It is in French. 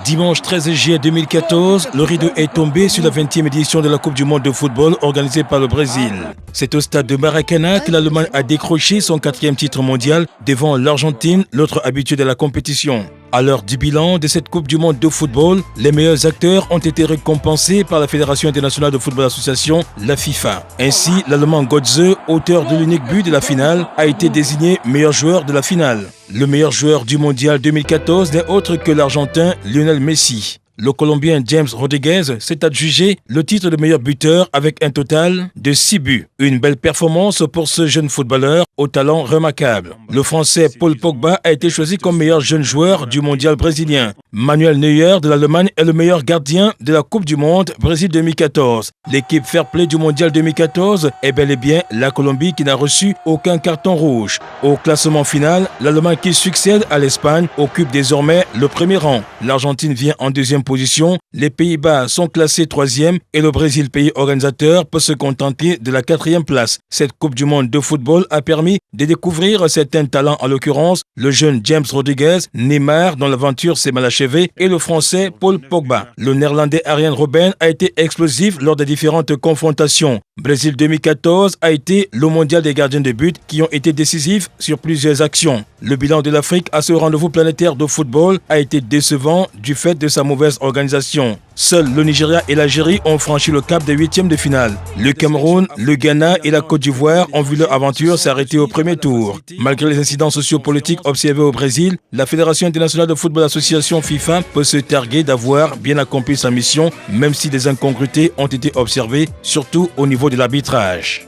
Dimanche 13 juillet 2014, le rideau est tombé sur la 20e édition de la Coupe du monde de football organisée par le Brésil. C'est au stade de Maracanã que l'Allemagne a décroché son 4e titre mondial devant l'Argentine, l'autre habitué de la compétition. À l'heure du bilan de cette Coupe du monde de football, les meilleurs acteurs ont été récompensés par la Fédération internationale de football association, la FIFA. Ainsi, l'Allemand Götze, auteur de l'unique but de la finale, a été désigné meilleur joueur de la finale. Le meilleur joueur du mondial 2014 n'est autre que l'Argentin Lionel Messi. Le Colombien James Rodriguez s'est adjugé le titre de meilleur buteur avec un total de 6 buts. Une belle performance pour ce jeune footballeur au talent remarquable. Le Français Paul Pogba a été choisi comme meilleur jeune joueur du mondial brésilien. Manuel Neuer de l'Allemagne est le meilleur gardien de la Coupe du monde Brésil 2014. L'équipe Fair Play du mondial 2014 est bel et bien la Colombie qui n'a reçu aucun carton rouge. Au classement final, l'Allemagne qui succède à l'Espagne occupe désormais le premier rang. L'Argentine vient en deuxième position, les Pays-Bas sont classés 3e et le Brésil, pays organisateur, peut se contenter de la 4e place. Cette Coupe du monde de football a permis de découvrir certains talents, en l'occurrence le jeune James Rodriguez, Neymar dont l'aventure s'est mal achevée et le Français Paul Pogba. Le Néerlandais Arjen Robben a été explosif lors des différentes confrontations. Brésil 2014 a été le mondial des gardiens de but qui ont été décisifs sur plusieurs actions. Le bilan de l'Afrique à ce rendez-vous planétaire de football a été décevant du fait de sa mauvaise organisation. Seuls le Nigeria et l'Algérie ont franchi le cap des 8e de finale. Le Cameroun, le Ghana et la Côte d'Ivoire ont vu leur aventure s'arrêter au premier tour. Malgré les incidents sociopolitiques observés au Brésil, la Fédération internationale de football association FIFA peut se targuer d'avoir bien accompli sa mission, même si des incongruités ont été observées, surtout au niveau de l'arbitrage.